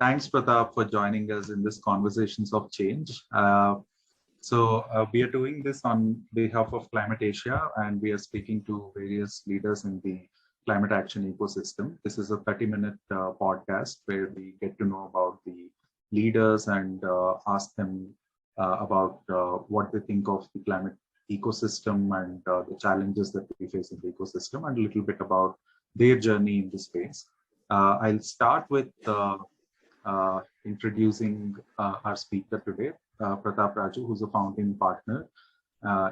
Thanks, Pratap, for joining us in this Conversations of Change. We are doing this on behalf of Climate Asia, and we are speaking to various leaders in the climate action ecosystem. This is a 30-minute podcast where we get to know about the leaders and ask them about what they think of the climate ecosystem and the challenges that we face in the ecosystem, and a little bit about their journey in this space. I'll start with introducing our speaker today, Pratap Raju, who's a founding partner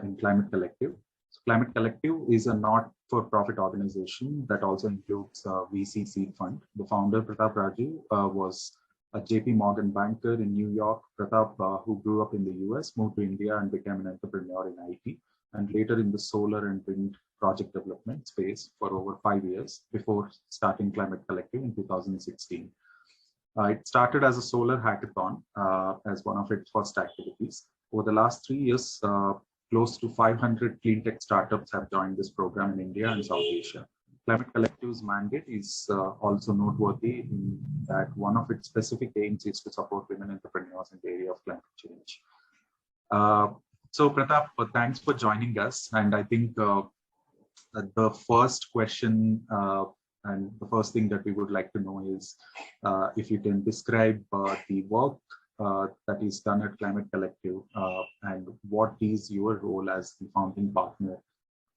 in Climate Collective. So Climate Collective is a not-for-profit organization that also includes a VC seed fund. The founder, Pratap Raju, was a JP Morgan banker in New York. Pratap, who grew up in the US, moved to India and became an entrepreneur in IT, and later in the solar and wind project development space for over 5 years before starting Climate Collective in 2016. It started as a solar hackathon as one of its first activities. Over the last 3 years, close to 500 cleantech startups have joined this program in India and South Asia. Climate Collective's mandate is also noteworthy in that one of its specific aims is to support women entrepreneurs in the area of climate change. So Pratap, thanks for joining us. And I think the first question and the first thing that we would like to know is if you can describe the work that is done at Climate Collective and what is your role as the founding partner.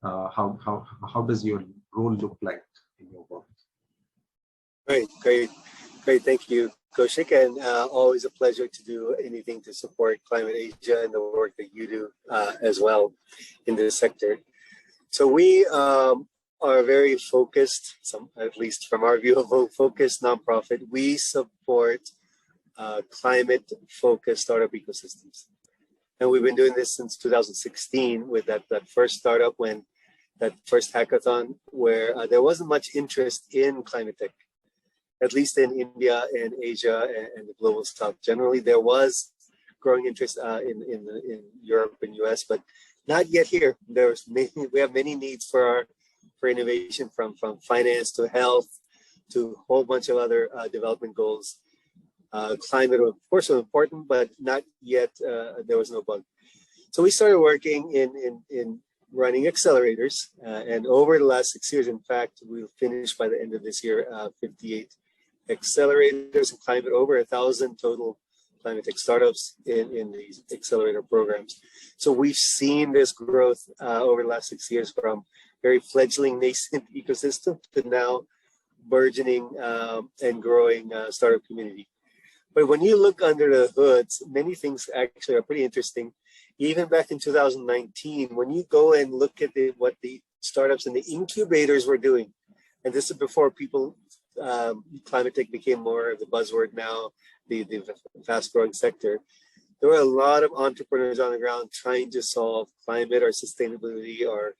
How does your role look like in your work? Great. Thank you, Kaushik, and always a pleasure to do anything to support Climate Asia and the work that you do as well in this sector. So we are very focused, at least from our view, of a focused nonprofit. We support climate-focused startup ecosystems. And we've been doing this since 2016 with that first startup, when that first hackathon, where there wasn't much interest in climate tech, at least in India and Asia and the global south. Generally, there was growing interest in Europe and US, but not yet here. We have many needs for innovation, from finance to health to a whole bunch of other development goals. Climate, of course, was important, but not yet. There was no bug. So we started working in running accelerators, and over the last 6 years, in fact, we'll finish by the end of this year 58 accelerators in climate, over 1,000 total climate tech startups in these accelerator programs. So we've seen this growth over the last 6 years, from very fledgling nascent ecosystem to now burgeoning and growing startup community. But when you look under the hoods, many things actually are pretty interesting. Even back in 2019, when you go and look at what the startups and the incubators were doing, and this is before climate tech became more of the buzzword now, the fast-growing sector. There were a lot of entrepreneurs on the ground trying to solve climate or sustainability or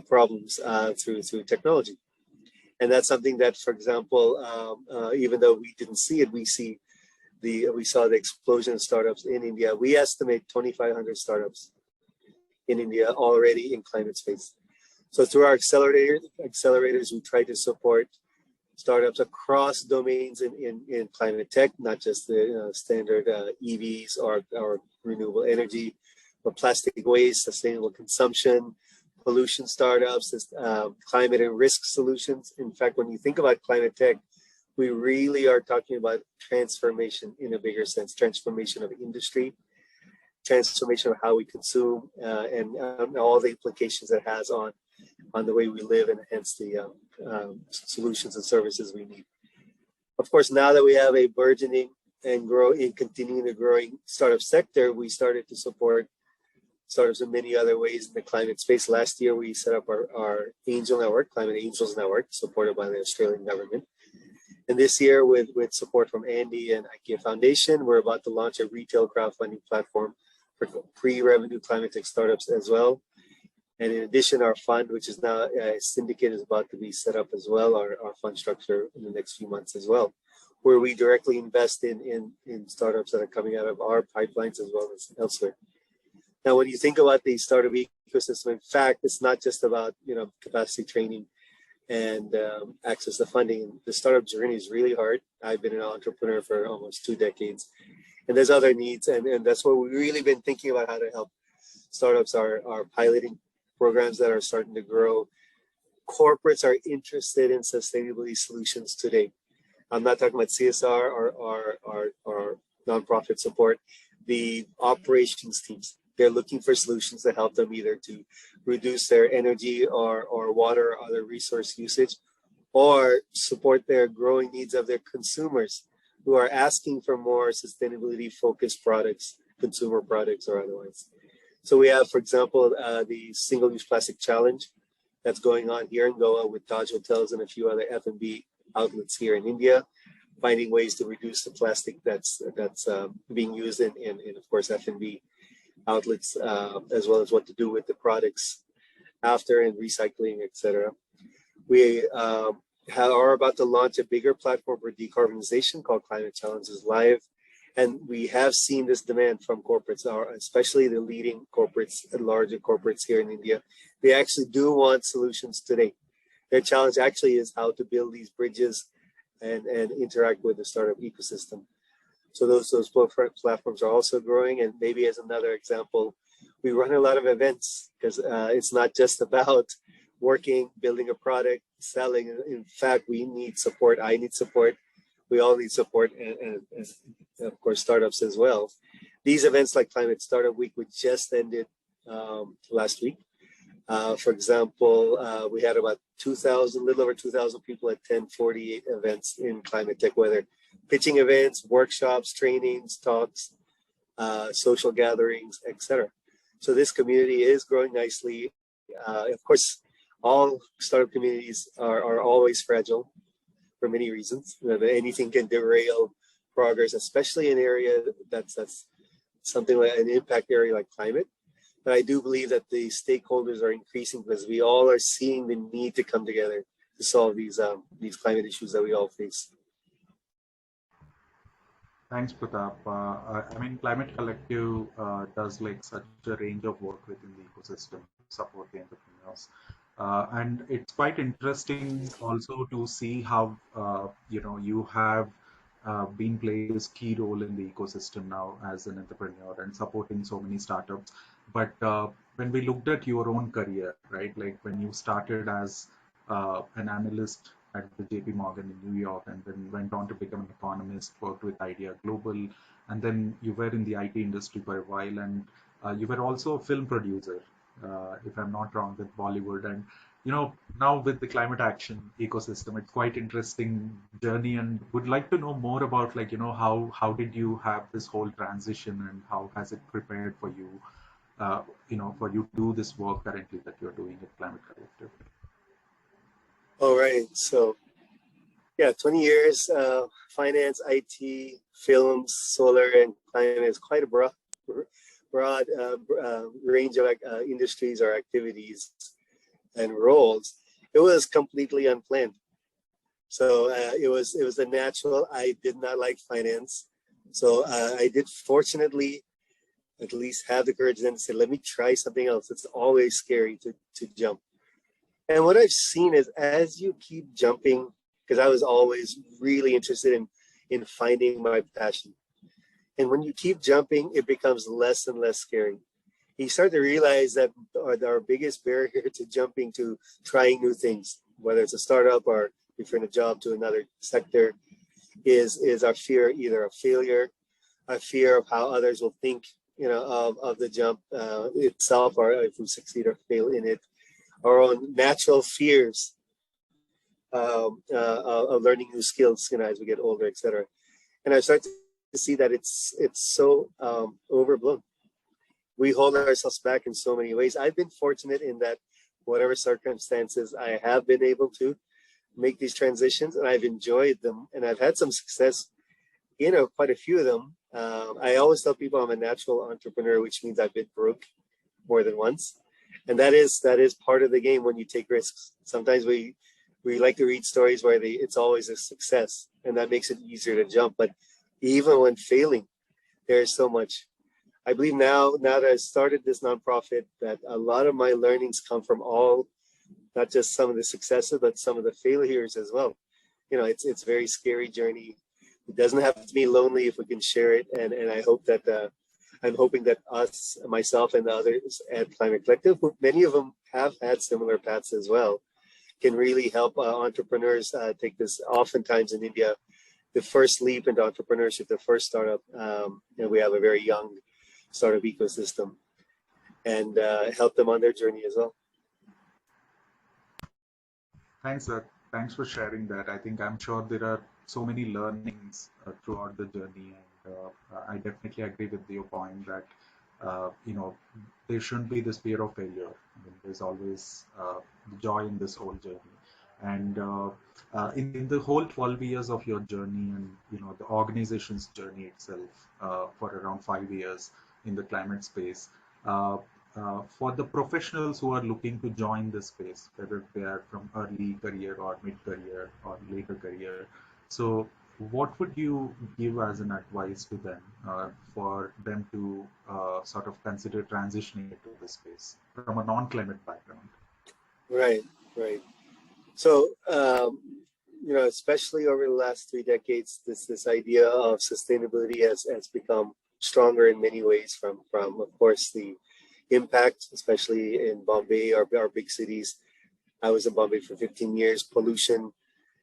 problems through technology. And that's something that, for example, even though we didn't see it, we saw the explosion of startups in India. We estimate 2,500 startups in India already in climate space. So through our accelerators, we try to support startups across domains in climate tech, not just the standard EVs or renewable energy, but plastic waste, sustainable consumption, pollution startups, climate and risk solutions. In fact, when you think about climate tech, we really are talking about transformation in a bigger sense, transformation of industry, transformation of how we consume, and all the implications it has on the way we live, and hence the solutions and services we need. Of course, now that we have a burgeoning and continuing to growing startup sector, we started to support startups in many other ways in the climate space. Last year, we set up our Angel Network, Climate Angels Network, supported by the Australian government. And this year, with support from Andy and IKEA Foundation, we're about to launch a retail crowdfunding platform for pre-revenue climate tech startups as well. And in addition, our fund, which is now a syndicate, is about to be set up as well, our fund structure in the next few months as well, where we directly invest in startups that are coming out of our pipelines as well as elsewhere. Now, when you think about the startup ecosystem, in fact, it's not just about capacity training and access the funding. The startup journey is really hard. I've been an entrepreneur for almost 2 decades, and there's other needs, and that's what we've really been thinking about, how to help startups are piloting programs that are starting to grow. Corporates are interested in sustainability solutions today. I'm not talking about CSR or nonprofit support. The operations teams, they're looking for solutions that help them either to reduce their energy or water or other resource usage, or support their growing needs of their consumers who are asking for more sustainability focused products, consumer products or otherwise. So we have, for example, the single-use plastic challenge that's going on here in Goa with Taj Hotels and a few other F&B outlets here in India, finding ways to reduce the plastic that's being used in of course F&B outlets, as well as what to do with the products after and recycling, etc. We are about to launch a bigger platform for decarbonization called Climate Challenges Live. And we have seen this demand from corporates, especially the leading corporates, larger corporates here in India. They actually do want solutions today. Their challenge actually is how to build these bridges and interact with the startup ecosystem. So those platforms are also growing. And maybe as another example, we run a lot of events because it's not just about working, building a product, selling. In fact, we need support. I need support. We all need support, and of course, startups as well. These events like Climate Startup Week, which just ended last week. For example, we had about 2,000, little over 2,000 people attend 48 events in climate tech, whether pitching events, workshops, trainings, talks, social gatherings, etc. So this community is growing nicely. Of course, all startup communities are always fragile for many reasons. Anything can derail progress, especially in an area that's something like an impact area like climate. But I do believe that the stakeholders are increasing because we all are seeing the need to come together to solve these climate issues that we all face. Thanks, Pratap. I mean, Climate Collective does like such a range of work within the ecosystem to support the entrepreneurs. And it's quite interesting also to see how you have been playing this key role in the ecosystem now as an entrepreneur and supporting so many startups. But when we looked at your own career, right, like when you started as an analyst at the JP Morgan in New York and then went on to become an economist, worked with Idea Global, and then you were in the IT industry for a while, and you were also a film producer, if I'm not wrong, with Bollywood. And now with the climate action ecosystem, it's quite interesting journey, and would like to know more about how did you have this whole transition and how has it prepared for you, for you to do this work currently that you're doing at Climate Collective. All right, so yeah, 20 years, finance, IT, films, solar, and climate is quite a broad range of industries or activities and roles. It was completely unplanned. So it was a natural. I did not like finance. So I did fortunately at least have the courage then to say, let me try something else. It's always scary to jump. And what I've seen is as you keep jumping, because I was always really interested in finding my passion. And when you keep jumping, it becomes less and less scary. You start to realize that our biggest barrier to jumping to trying new things, whether it's a startup or if you're in a job to another sector, is our fear either of failure, our fear of how others will think, of the jump itself, or if we succeed or fail in it, our own natural fears of learning new skills, as we get older, etc. And I start to see that it's so overblown. We hold ourselves back in so many ways. I've been fortunate in that whatever circumstances, I have been able to make these transitions, and I've enjoyed them, and I've had some success, quite a few of them. I always tell people I'm a natural entrepreneur, which means I've been broke more than once. And that is part of the game when you take risks. Sometimes we like to read stories where it's always a success, and that makes it easier to jump. But even when failing, there's so much. I believe now that I've started this nonprofit, that a lot of my learnings come from all not just some of the successes, but some of the failures as well. It's a very scary journey. It doesn't have to be lonely if we can share it. And I hope that I'm hoping that myself and the others at Climate Collective, many of them have had similar paths as well, can really help entrepreneurs take this. Oftentimes in India, the first leap into entrepreneurship, the first startup, and we have a very young startup ecosystem, and help them on their journey as well. Thanks, sir. Thanks for sharing that. I think I'm sure there are so many learnings throughout the journey, and I definitely agree with your point that there shouldn't be this fear of failure. I mean, there's always joy in this whole journey, and in the whole 12 years of your journey, and the organization's journey itself for around 5 years in the climate space. For the professionals who are looking to join this space, whether they are from early career or mid-career or later career, so what would you give as an advice to them for them to sort of consider transitioning into this space from a non-climate background? Right, right. So, especially over the last 3 decades, this idea of sustainability has become stronger in many ways from of course, the impact, especially in Bombay or our big cities. I was in Bombay for 15 years. Pollution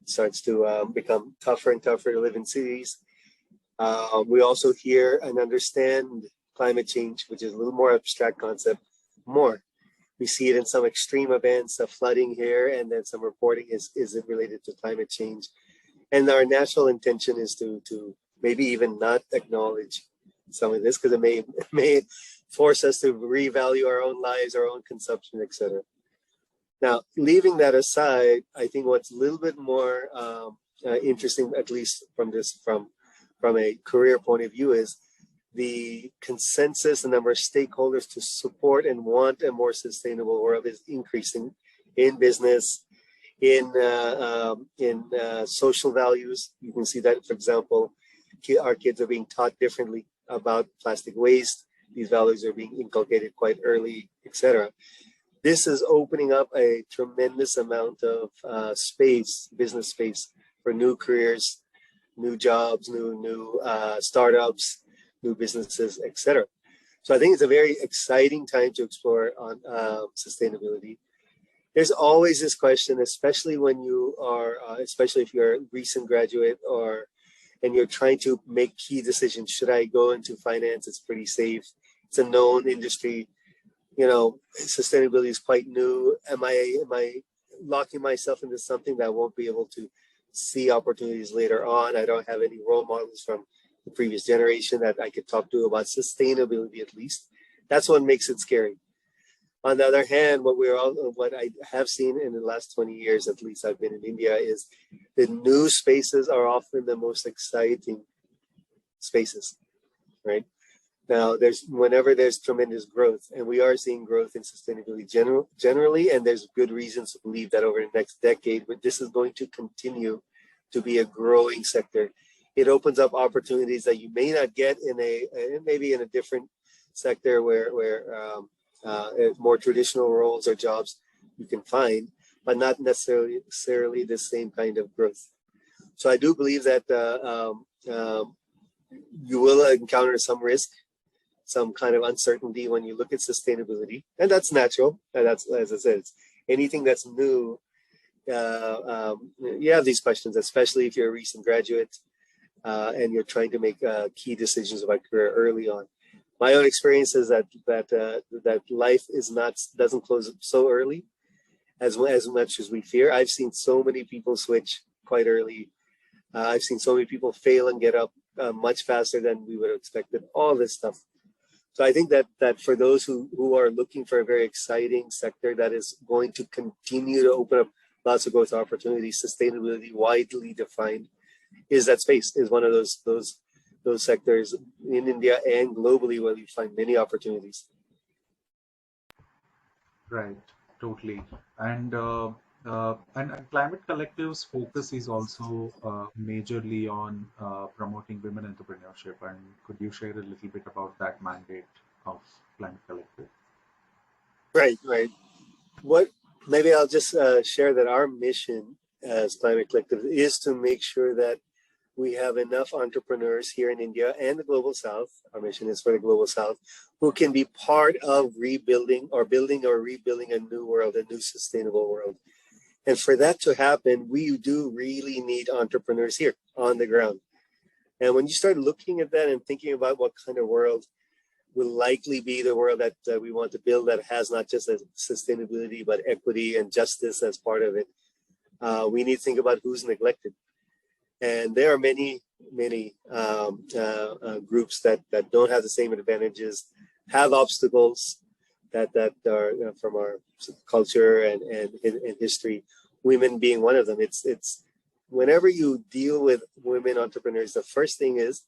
starts to become tougher and tougher to live in cities. We also hear and understand climate change, which is a little more abstract concept, more. We see it in some extreme events, of flooding here, and then some reporting is it related to climate change. And our natural intention is to maybe even not acknowledge some of this, because it may force us to revalue our own lives, our own consumption, etc. Now, leaving that aside, I think what's a little bit more interesting, at least from a career point of view, is the consensus, the number of stakeholders to support and want a more sustainable world is increasing in business, in social values. You can see that, for example, our kids are being taught differently about plastic waste. These values are being inculcated quite early, etc. This is opening up a tremendous amount of business space for new careers, new jobs, new startups, new businesses, etc. So I think it's a very exciting time to explore on sustainability. There's always this question, especially when you are, especially if you're a recent graduate and you're trying to make key decisions. Should I go into finance? It's pretty safe. It's a known industry. Sustainability is quite new. Am I locking myself into something that I won't be able to see opportunities later on? I don't have any role models from the previous generation that I could talk to about sustainability, at least. That's what makes it scary. On the other hand, what I have seen in the last 20 years, at least I've been in India, is the new spaces are often the most exciting spaces, right? Now, whenever there's tremendous growth, and we are seeing growth in sustainability generally, and there's good reasons to believe that over the next decade, but this is going to continue to be a growing sector. It opens up opportunities that you may not get maybe in a different sector where more traditional roles or jobs you can find, but not necessarily the same kind of growth. So I do believe that you will encounter some risk, some kind of uncertainty when you look at sustainability, and that's natural. And that's, as I said, anything that's new. You have these questions, especially if you're a recent graduate and you're trying to make key decisions about career early on. My own experience is that life doesn't close so early as much as we fear. I've seen so many people switch quite early. I've seen so many people fail and get up much faster than we would have expected. All this stuff. So I think that for those who are looking for a very exciting sector that is going to continue to open up lots of growth opportunities, sustainability widely defined, is one of those sectors in India and globally where we find many opportunities. Right, totally. And Climate Collective's focus is also majorly on promoting women entrepreneurship. And could you share a little bit about that mandate of Climate Collective? Right. What maybe I'll just share that our mission as Climate Collective is to make sure that we have enough entrepreneurs here in India and the Global South. Our mission is for the Global South, who can be part of rebuilding or building or rebuilding a new world, a new sustainable world. And for that to happen, we do really need entrepreneurs here on the ground. And when you start looking at that and thinking about what kind of world will likely be the world that we want to build, that has not just sustainability, but equity and justice as part of it, we need to think about who's neglected. And there are many groups that don't have the same advantages, have obstacles that are from our culture and history, women being one of them. It's whenever you deal with women entrepreneurs, the first thing is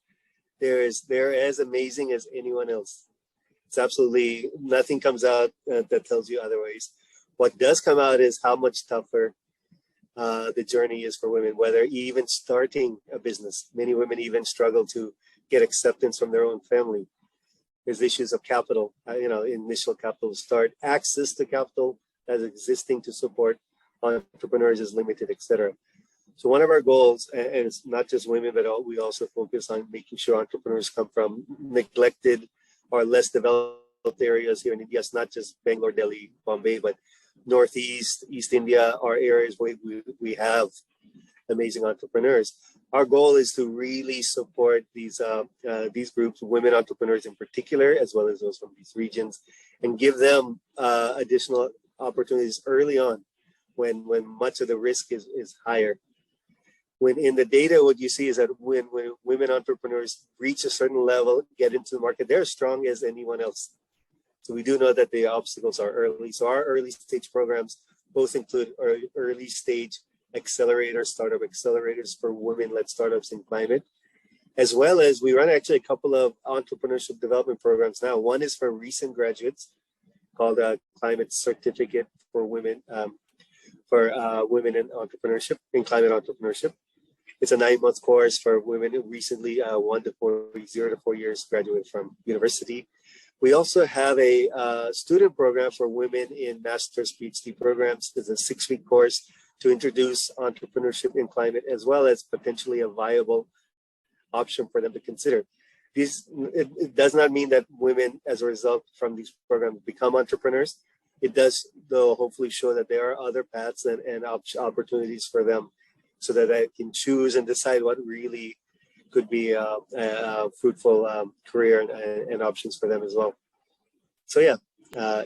they're as amazing as anyone else. It's absolutely nothing comes out that tells you otherwise. What does come out is how much tougher the journey is for women, whether even starting a business. Many women even struggle to get acceptance from their own family. There's issues of capital, initial capital to start, access to capital that's existing to support entrepreneurs is limited, etc. So one of our goals, and it's not just women, but we also focus on making sure entrepreneurs come from neglected or less developed areas here in India. It's not just Bangalore, Delhi, Bombay, but Northeast, East India are areas where we have amazing entrepreneurs. Our goal is to really support these groups, women entrepreneurs in particular, as well as those from these regions, and give them additional opportunities early on when much of the risk is higher. When in the data, what you see is that when women entrepreneurs reach a certain level, get into the market, they're as strong as anyone else. So we do know that the obstacles are early. So our early stage programs both include early stage startup accelerators for women-led startups in climate, as well as we run actually a couple of entrepreneurship development programs now. One is for recent graduates called a Climate Certificate for Women, women in entrepreneurship, in climate entrepreneurship. It's a 9-month course for women who recently 0 to 4 years graduated from university. We also have a student program for women in master's PhD programs. It's a 6-week course to introduce entrepreneurship in climate, as well as potentially a viable option for them to consider. It does not mean that women, as a result from these programs, become entrepreneurs. It does, though, hopefully show that there are other paths and opportunities for them so that they can choose and decide what really could be a fruitful career and options for them as well. So yeah,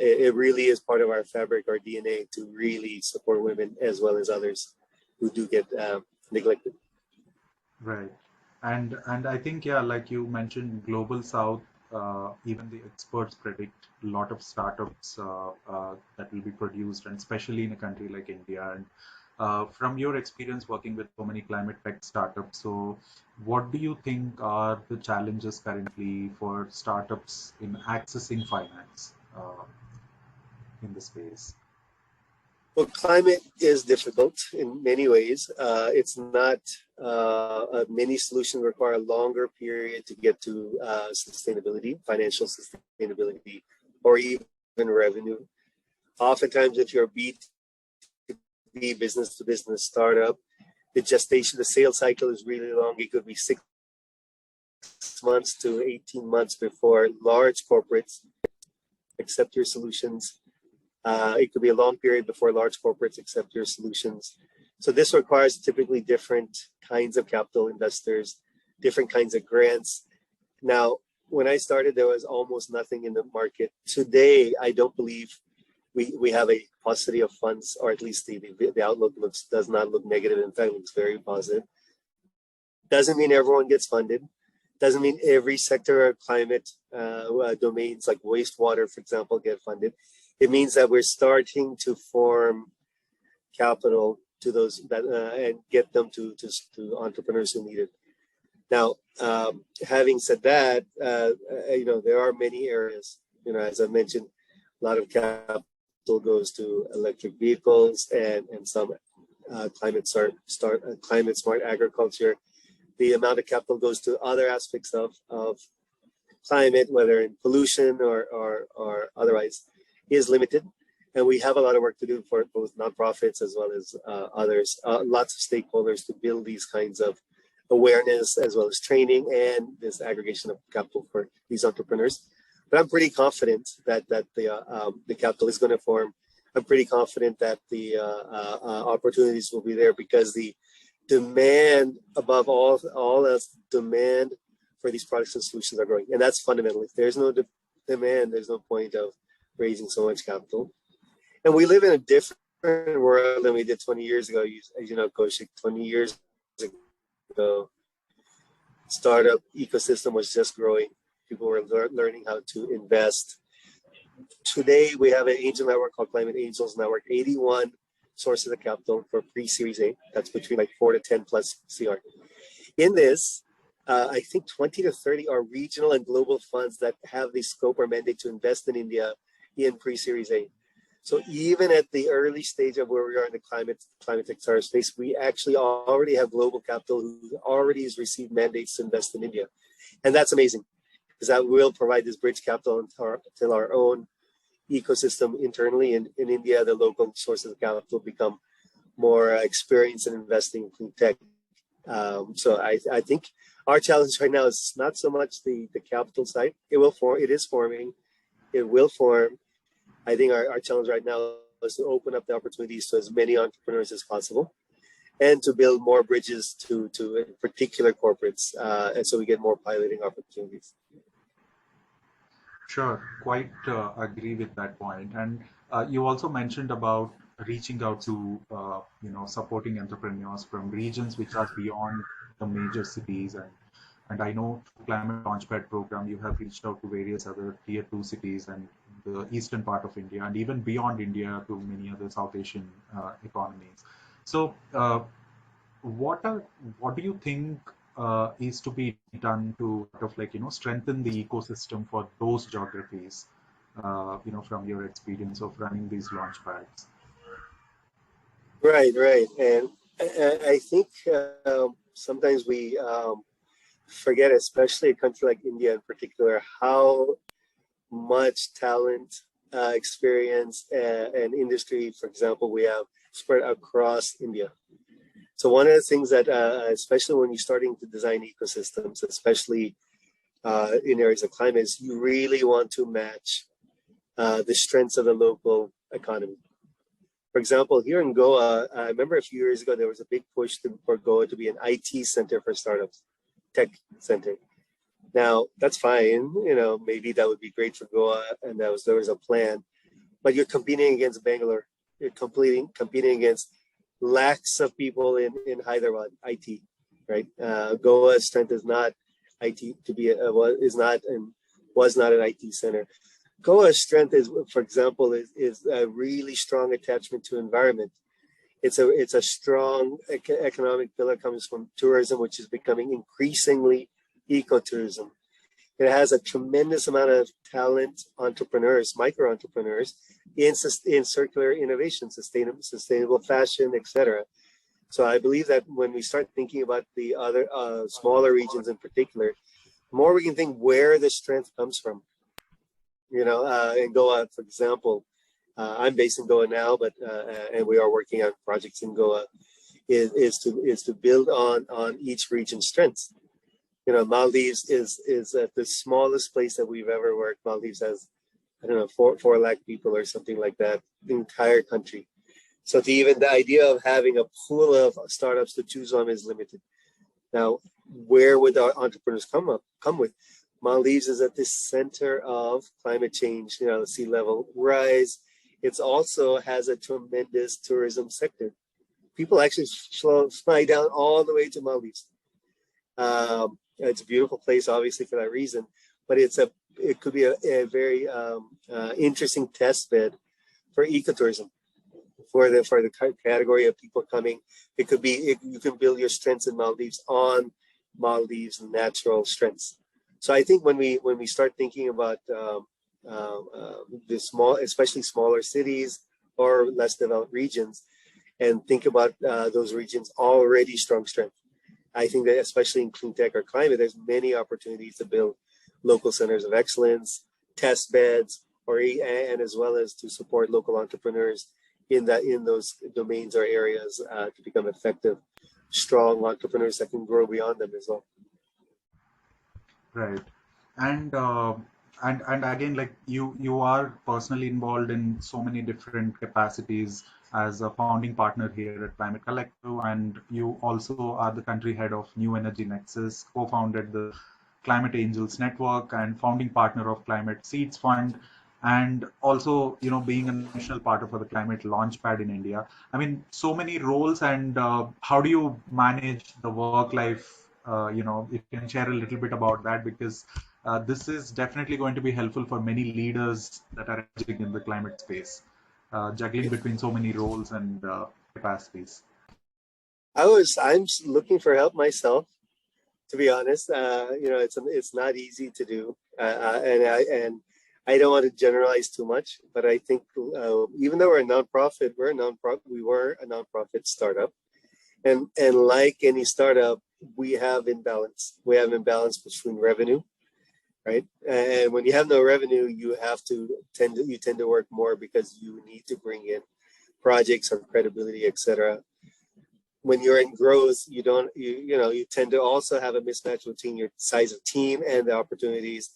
it really is part of our fabric, our DNA, to really support women as well as others who do get neglected. Right. And I think, yeah, like you mentioned, Global South, even the experts predict a lot of startups that will be produced, and especially in a country like India. And from your experience working with so many climate tech startups, so what do you think are the challenges currently for startups in accessing finance in the space? Well, climate is difficult in many ways. It's not, many solutions require a longer period to get to sustainability, financial sustainability, or even revenue. Oftentimes, if you're a B2B business to business startup, the sales cycle is really long. It could be 6 months to 18 months before large corporates accept your solutions. It could be a long period before large corporates accept your solutions. So this requires typically different kinds of capital investors, different kinds of grants. Now, when I started, there was almost nothing in the market. Today, I don't believe we have a paucity of funds, or at least the outlook does not look negative. In fact, it looks very positive. Doesn't mean everyone gets funded. Doesn't mean every sector of climate domains like wastewater, for example, get funded. It means that we're starting to form capital to those that and get them to entrepreneurs who need it. Now, having said that, there are many areas. As I mentioned, a lot of capital goes to electric vehicles and some climate smart agriculture. The amount of capital goes to other aspects of climate, whether in pollution or otherwise, is limited. And we have a lot of work to do for both nonprofits as well as others, lots of stakeholders to build these kinds of awareness as well as training and this aggregation of capital for these entrepreneurs. But I'm pretty confident that the capital is going to form. I'm pretty confident that the opportunities will be there because the demand above all else, demand for these products and solutions are growing. And that's fundamental. If there's no demand, there's no point of raising so much capital. And we live in a different world than we did 20 years ago. As you know, Kaushik, 20 years ago, startup ecosystem was just growing. People were learning how to invest. Today, we have an angel network called Climate Angels Network, 81 sources of capital for pre-Series A. That's between like 4 to 10 plus CR. In this, I think 20 to 30 are regional and global funds that have the scope or mandate to invest in India in pre-Series A. So even at the early stage of where we are in the climate tech startup space, we actually already have global capital who already has received mandates to invest in India. And that's amazing because that will provide this bridge capital until our own ecosystem internally in India, the local sources of capital become more experienced in investing in clean tech. So I think our challenge right now is not so much the capital side. It will form, it is forming, it will form. I think our challenge right now is to open up the opportunities to as many entrepreneurs as possible and to build more bridges to particular corporates. And so we get more piloting opportunities. Sure, quite agree with that point. And you also mentioned about reaching out to, supporting entrepreneurs from regions which are beyond the major cities. And I know through Climate Launchpad program, you have reached out to various other tier 2 cities and the eastern part of India and even beyond India to many other South Asian economies. So what do you think is to be done to strengthen the ecosystem for those geographies, from your experience of running these launch pads? Right. And I think sometimes we forget, especially a country like India in particular, how much talent, experience, and industry, for example, we have spread across India. So one of the things that, especially when you're starting to design ecosystems, especially in areas of climate, is you really want to match the strengths of the local economy. For example, here in Goa, I remember a few years ago, there was a big push for Goa to be an IT center for startups, tech center. Now, that's fine. Maybe that would be great for Goa, and there was a plan. But you're competing against Bangalore. You're competing against lakhs of people in Hyderabad, IT, right? Goa's strength is not IT was not an IT center. Goa's strength is, for example, is a really strong attachment to environment. It's a strong economic pillar comes from tourism, which is becoming increasingly ecotourism. It has a tremendous amount of talent, entrepreneurs, micro entrepreneurs in circular innovation, sustainable fashion, etc. So I believe that when we start thinking about the other smaller regions in particular, the more we can think where the strength comes from. In Goa, for example, I'm based in Goa now, but and we are working on projects in Goa, is to build on each region's strengths. Maldives is the smallest place that we've ever worked. Maldives has, 4 lakh people or something like that, the entire country. So the idea of having a pool of startups to choose from is limited. Now, where would our entrepreneurs come with? Maldives is at the center of climate change, the sea level rise. It also has a tremendous tourism sector. People actually fly down all the way to Maldives. It's a beautiful place, obviously, for that reason, but it could be a very interesting test bed for ecotourism, for the category of people coming. It could be you can build your strengths in Maldives on Maldives' natural strengths. So I think when we start thinking about especially smaller cities or less developed regions, and think about those regions already strong strength, I think that especially in clean tech or climate, there's many opportunities to build local centers of excellence, test beds, and as well as to support local entrepreneurs in those domains or areas to become effective, strong entrepreneurs that can grow beyond them as well. Right. And and again, like you are personally involved in so many different capacities as a founding partner here at Climate Collective, and you also are the country head of New Energy Nexus, co-founded the Climate Angels Network, and founding partner of Climate Seeds Fund, and also being a national partner for the Climate Launchpad in India. I mean, so many roles, and how do you manage the work life? If you can share a little bit about that, because this is definitely going to be helpful for many leaders that are engaging in the climate space, juggling between so many roles and capacities. I'm looking for help myself, to be honest. It's not easy to do, and I don't want to generalize too much, but I think even though we were a nonprofit startup, and like any startup, we have imbalance. We have imbalance between revenue, right? And when you have no revenue, you tend to work more because you need to bring in projects or credibility, etc. When you're in growth, you tend to also have a mismatch between your size of team and the opportunities.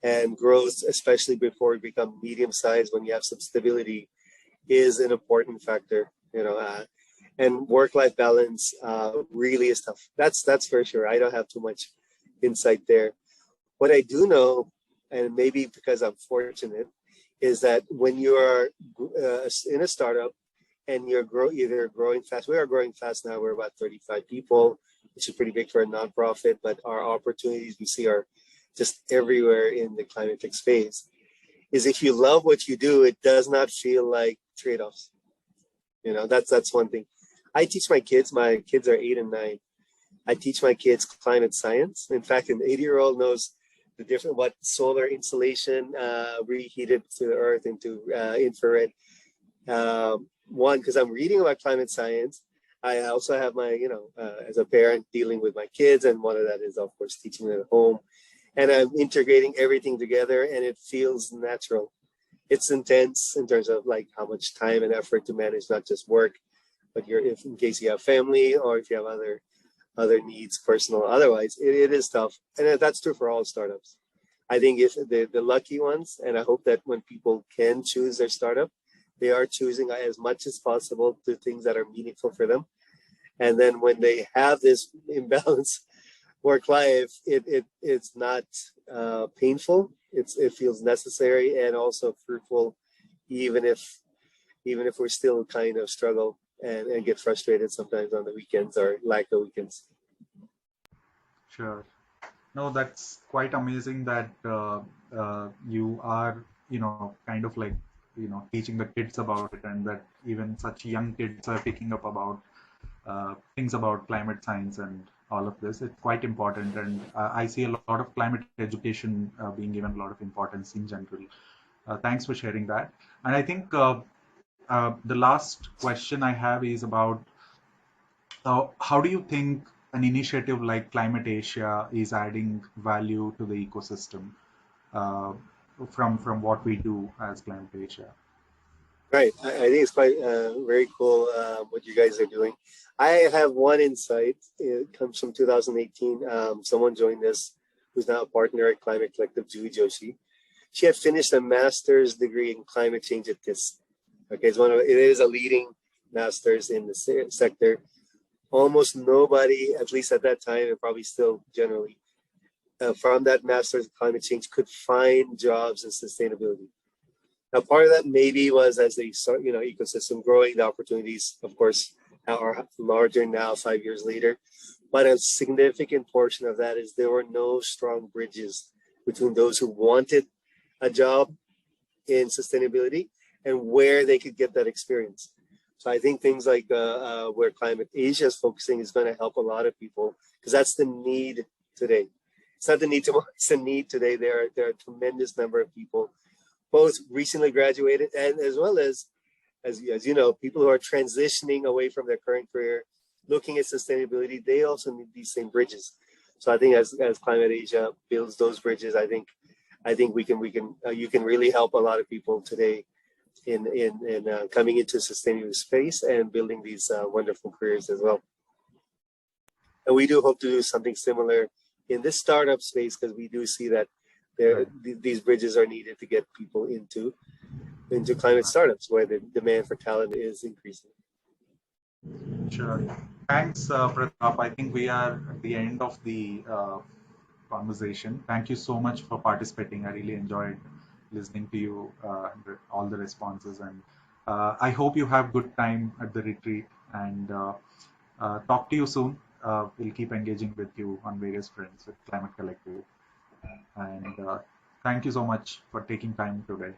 And growth, especially before you become medium sized, when you have some stability, is an important factor. And work-life balance really is tough. That's for sure. I don't have too much insight there. What I do know, and maybe because I'm fortunate, is that when you are in a startup and you're growing fast. We are growing fast now. We're about 35 people, which is pretty big for a nonprofit, but our opportunities we see are just everywhere in the climate tech space. Is if you love what you do, it does not feel like trade-offs. That's one thing. I teach my kids are 8 and 9. I teach my kids climate science. In fact, an 80-year-old knows the different, what solar insulation, reheated to the earth into infrared. One, because I'm reading about climate science. I also have my, as a parent dealing with my kids, and one of that is, of course, teaching them at home. And I'm integrating everything together, and it feels natural. It's intense in terms of like how much time and effort to manage not just work, but in case you have family or if you have other needs, personal, otherwise, it is tough. And that's true for all startups. I think if the lucky ones, and I hope that when people can choose their startup, they are choosing as much as possible to things that are meaningful for them. And then when they have this imbalance work life, it's not painful. It feels necessary and also fruitful, even if we still kind of struggle and get frustrated sometimes on the weekends or lack of weekends. Sure. No, that's quite amazing that you are, kind of like, teaching the kids about it, and that even such young kids are picking up about things about climate science and all of this. It's quite important, and I see a lot of climate education being given a lot of importance in general. Thanks for sharing that. And I think the last question I have is about how do you think an initiative like Climate Asia is adding value to the ecosystem from what we do as Climate Asia? Right. I think it's quite very cool what you guys are doing. I have one insight. It comes from 2018. Someone joined us who's now a partner at Climate Collective, Julie Joshi. She had finished a master's degree in climate change at KISS. Okay, it is a leading master's in the sector. Almost nobody, at least at that time, and probably still generally, from that master's in climate change could find jobs in sustainability. Now, part of that maybe was as the ecosystem growing, the opportunities, of course, are larger now, 5 years later. But a significant portion of that is there were no strong bridges between those who wanted a job in sustainability and where they could get that experience. So I think things like where Climate Asia is focusing is going to help a lot of people, because that's the need today. It's not the need tomorrow, it's the need today. There are a tremendous number of people, both recently graduated and as well as you know, people who are transitioning away from their current career, looking at sustainability. They also need these same bridges. So I think as Climate Asia builds those bridges, I think I think you can really help a lot of people today in coming into sustainable space and building these wonderful careers as well. And we do hope to do something similar in this startup space, because we do see that these bridges are needed to get people into climate startups where the demand for talent is increasing. Sure. Thanks, Pratap. I think we are at the end of the conversation. Thank you so much for participating. I really enjoyed listening to you, all the responses, and I hope you have good time at the retreat, and talk to you soon. We'll keep engaging with you on various fronts with Climate Collective. And thank you so much for taking time today.